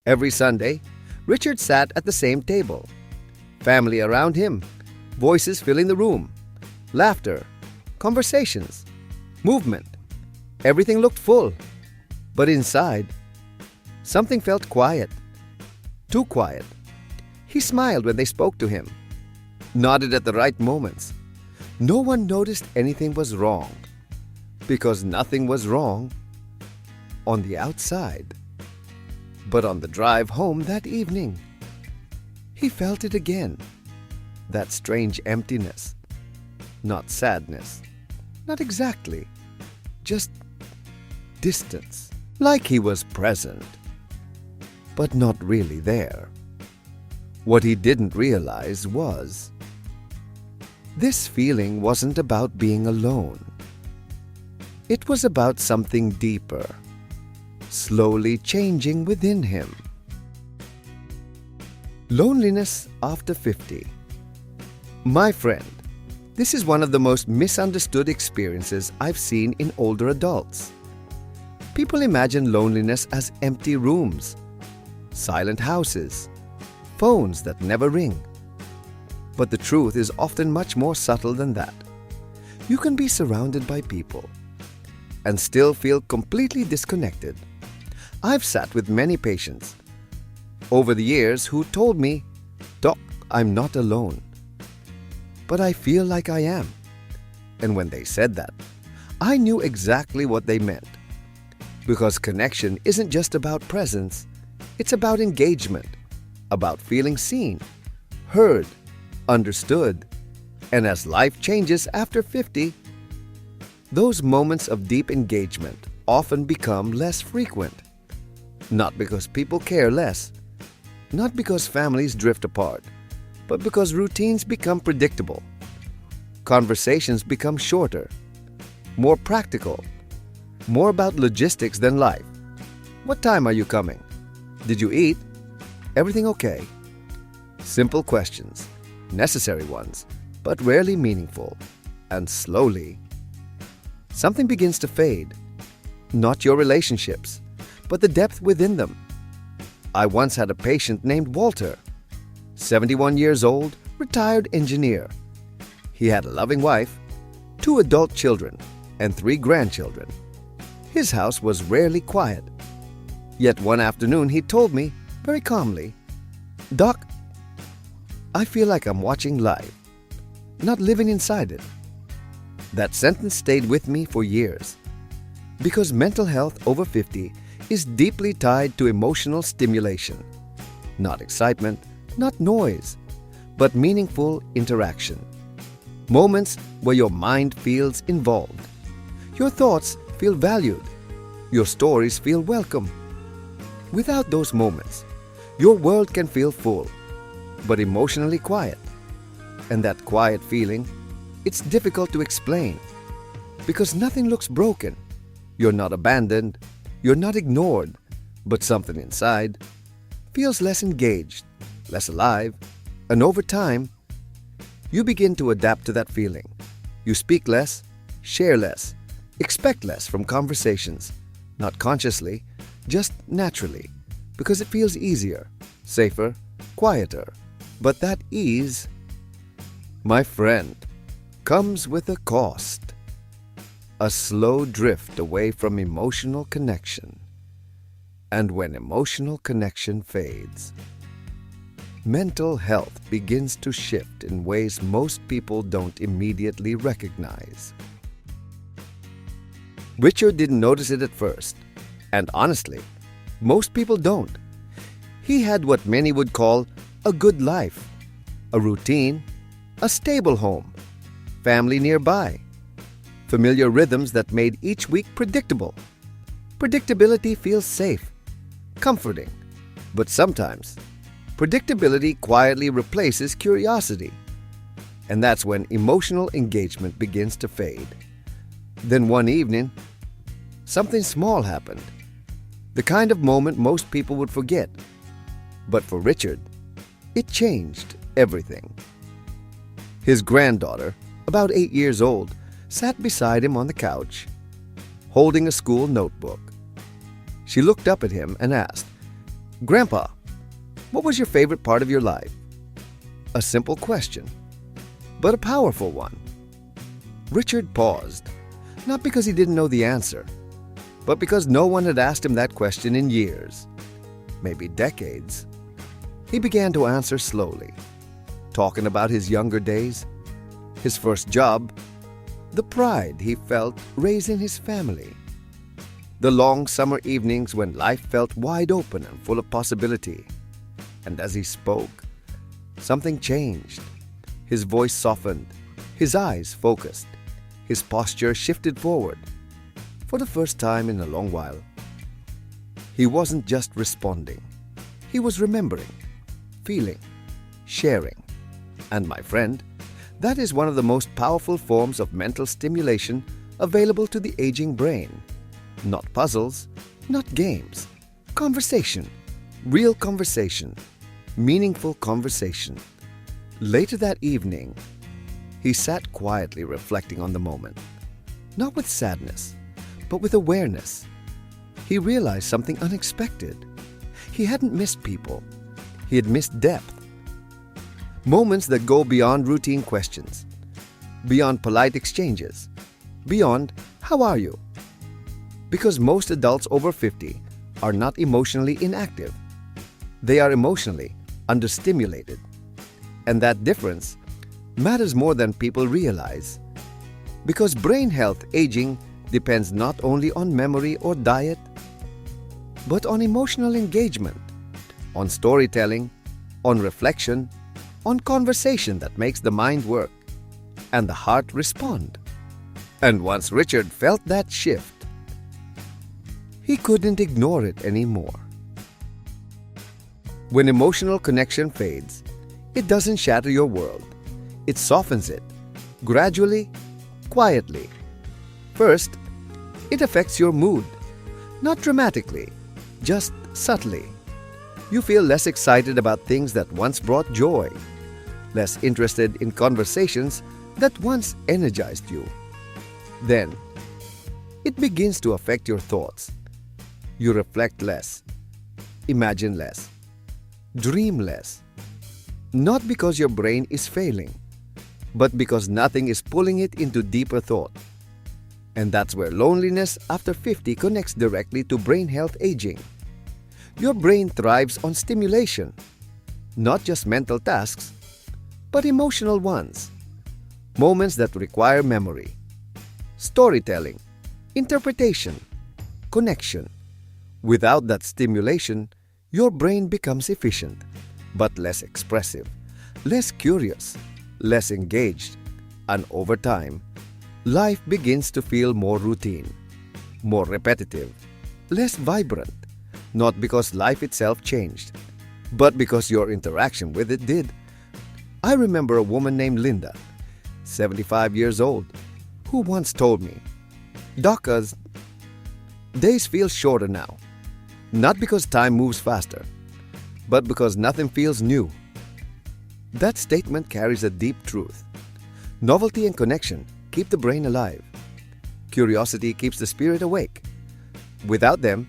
Every Sunday, Richard sat at the same table. Family around him, voices filling the room, laughter, conversations, movement. Everything looked full. But inside, something felt quiet. Too quiet. He smiled when they spoke to him, nodded at the right moments. No one noticed anything was wrong, because nothing was wrong on the outside. But on the drive home that evening, he felt it again. That strange emptiness. Not sadness. Not exactly. Just distance. Like he was present, but not really there. What he didn't realize was, this feeling wasn't about being alone. It was about something deeper, slowly changing within him. Loneliness after 50. My friend, this is one of the most misunderstood experiences I've seen in older adults. People imagine loneliness as empty rooms, silent houses, phones that never ring. But the truth is often much more subtle than that. You can be surrounded by people and still feel completely disconnected. I've sat with many patients over the years who told me, "Doc, I'm not alone, but I feel like I am." And when they said that, I knew exactly what they meant. Because connection isn't just about presence, it's about engagement, about feeling seen, heard, understood. And as life changes after 50, those moments of deep engagement often become less frequent. Not because people care less, not because families drift apart, but because routines become predictable. Conversations become shorter, more practical, more about logistics than life. What time are you coming? Did you eat? Everything okay? Simple questions, necessary ones, but rarely meaningful. And slowly, something begins to fade. Not your relationships, but the depth within them. I once had a patient named Walter, 71 years old, retired engineer. He had a loving wife, 2 adult children, and 3 grandchildren. His house was rarely quiet. Yet one afternoon he told me, very calmly, "Doc, I feel like I'm watching life, not living inside it." That sentence stayed with me for years. Because mental health over 50 is deeply tied to emotional stimulation. Not excitement, not noise, but meaningful interaction. Moments where your mind feels involved. Your thoughts feel valued. Your stories feel welcome. Without those moments, your world can feel full, but emotionally quiet. And that quiet feeling, it's difficult to explain. Because nothing looks broken. You're not abandoned. You're not ignored. But something inside feels less engaged, less alive. And over time, you begin to adapt to that feeling. You speak less, share less, expect less from conversations. Not consciously, just naturally. Because it feels easier, safer, quieter. But that ease, my friend, comes with a cost. A slow drift away from emotional connection. And when emotional connection fades, mental health begins to shift in ways most people don't immediately recognize. Richard didn't notice it at first, and honestly, most people don't. He had what many would call a good life, a routine, a stable home, family nearby, familiar rhythms that made each week predictable. Predictability feels safe, comforting, but sometimes predictability quietly replaces curiosity. And that's when emotional engagement begins to fade. Then one evening, something small happened. The kind of moment most people would forget. But for Richard, it changed everything. His granddaughter, about 8 years old, sat beside him on the couch, holding a school notebook. She looked up at him and asked, "Grandpa, what was your favorite part of your life?" A simple question, but a powerful one. Richard paused, not because he didn't know the answer, but because no one had asked him that question in years, maybe decades. He began to answer slowly, talking about his younger days, his first job, the pride he felt raising his family, the long summer evenings when life felt wide open and full of possibility. And as he spoke, something changed. His voice softened, his eyes focused, his posture shifted forward. For the first time in a long while, he wasn't just responding. He was remembering, feeling, sharing. And my friend, that is one of the most powerful forms of mental stimulation available to the aging brain. Not puzzles, not games. Conversation. Real conversation. Meaningful conversation. Later that evening, he sat quietly reflecting on the moment. Not with sadness, but with awareness. He realized something unexpected. He hadn't missed people. He had missed depth. Moments that go beyond routine questions, beyond polite exchanges, beyond, "How are you?" Because most adults over 50 are not emotionally inactive. They are emotionally understimulated. And that difference matters more than people realize. Because brain health aging depends not only on memory or diet, but on emotional engagement, on storytelling, on reflection, on conversation that makes the mind work and the heart respond. And once Richard felt that shift, he couldn't ignore it anymore. When emotional connection fades, it doesn't shatter your world. It softens it, gradually, quietly. First, it affects your mood, not dramatically, just subtly. You feel less excited about things that once brought joy, less interested in conversations that once energized you. Then, it begins to affect your thoughts. You reflect less, imagine less, dream less. Not because your brain is failing, but because nothing is pulling it into deeper thought. And that's where loneliness after 50 connects directly to brain health aging. Your brain thrives on stimulation, not just mental tasks, but emotional ones. Moments that require memory, storytelling, interpretation, connection. Without that stimulation, your brain becomes efficient, but less expressive, less curious, less engaged. And over time, life begins to feel more routine, more repetitive, less vibrant. Not because life itself changed, but because your interaction with it did. I remember a woman named Linda, 75 years old, who once told me, "Doc's days feel shorter now. Not because time moves faster, but because nothing feels new." That statement carries a deep truth. Novelty and connection keep the brain alive. Curiosity keeps the spirit awake. Without them,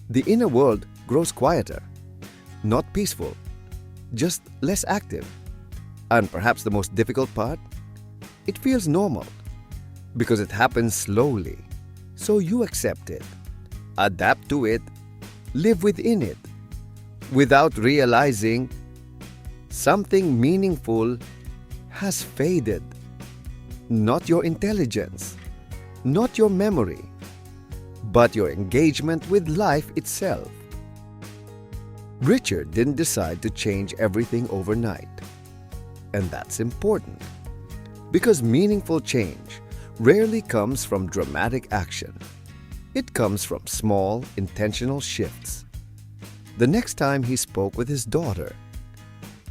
the inner world grows quieter, not peaceful, just less active. And perhaps the most difficult part? It feels normal because it happens slowly. So you accept it, adapt to it, live within it, without realizing something meaningful has faded. Not your intelligence, not your memory, but your engagement with life itself. Richard didn't decide to change everything overnight. And that's important, because meaningful change rarely comes from dramatic action. It comes from small, intentional shifts. The next time he spoke with his daughter,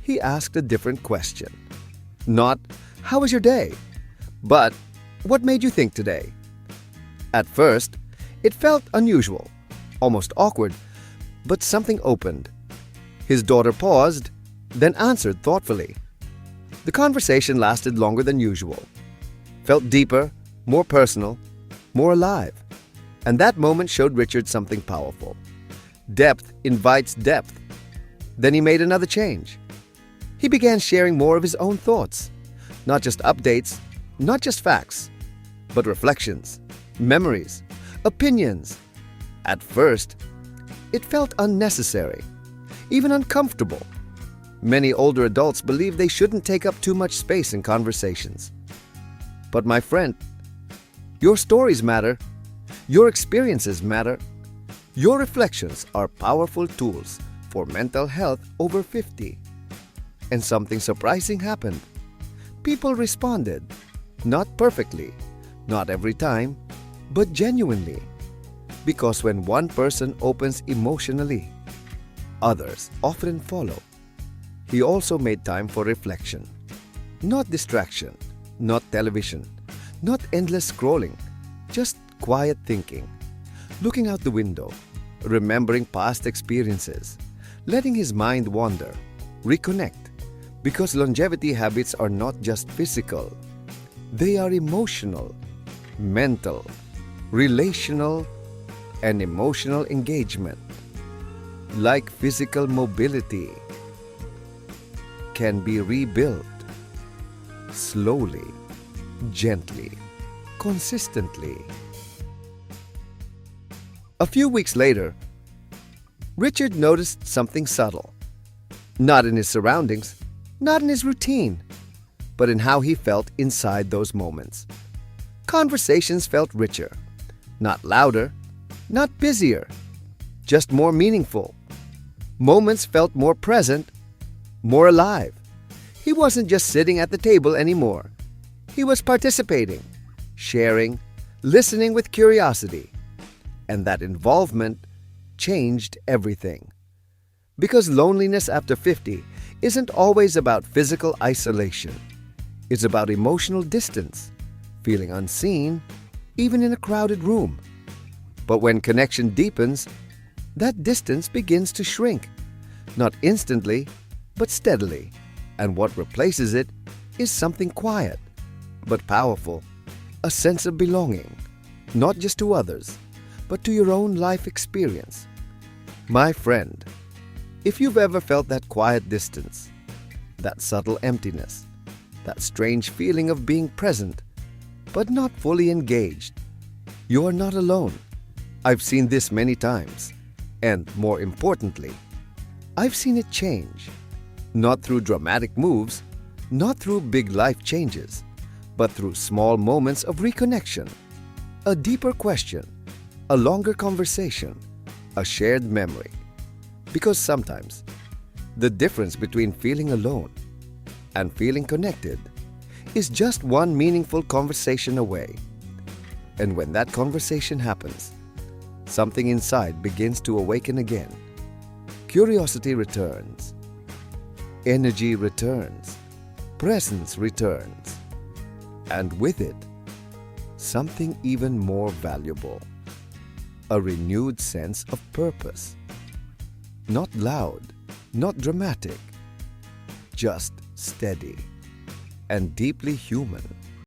he asked a different question. Not, "How was your day?" but, "What made you think today?" At first, it felt unusual, almost awkward, but something opened. His daughter paused, then answered thoughtfully. The conversation lasted longer than usual, felt deeper, more personal, more alive. And that moment showed Richard something powerful. Depth invites depth. Then he made another change. He began sharing more of his own thoughts, not just updates, not just facts, but reflections, memories, opinions. At first, it felt unnecessary, even uncomfortable. Many older adults believe they shouldn't take up too much space in conversations. But my friend, your stories matter, your experiences matter, your reflections are powerful tools for mental health over 50. And something surprising happened. People responded, not perfectly, not every time, but genuinely. Because when one person opens emotionally, others often follow. He also made time for reflection. Not distraction, not television, not endless scrolling, just quiet thinking. Looking out the window, remembering past experiences, letting his mind wander, reconnect. Because longevity habits are not just physical, they are emotional, mental, relational, and emotional engagement. Like physical mobility, can be rebuilt slowly, gently, consistently. A few weeks later, Richard noticed something subtle. Not in his surroundings, not in his routine, but in how he felt inside those moments. Conversations felt richer, not louder, not busier, just more meaningful. Moments felt more present, more alive. He wasn't just sitting at the table anymore. He was participating, sharing, listening with curiosity. And that involvement changed everything. Because loneliness after 50 isn't always about physical isolation. It's about emotional distance, feeling unseen, even in a crowded room. But when connection deepens, that distance begins to shrink. Not instantly, but steadily. And what replaces it is something quiet, but powerful. A sense of belonging, not just to others, but to your own life experience. My friend, if you've ever felt that quiet distance, that subtle emptiness, that strange feeling of being present, but not fully engaged, you are not alone. I've seen this many times. And more importantly, I've seen it change. Not through dramatic moves, not through big life changes, but through small moments of reconnection. A deeper question, a longer conversation, a shared memory. Because sometimes, the difference between feeling alone and feeling connected is just one meaningful conversation away. And when that conversation happens, something inside begins to awaken again. Curiosity returns. Energy returns. Presence returns. And with it, something even more valuable. A renewed sense of purpose. Not loud, not dramatic, just steady and deeply human.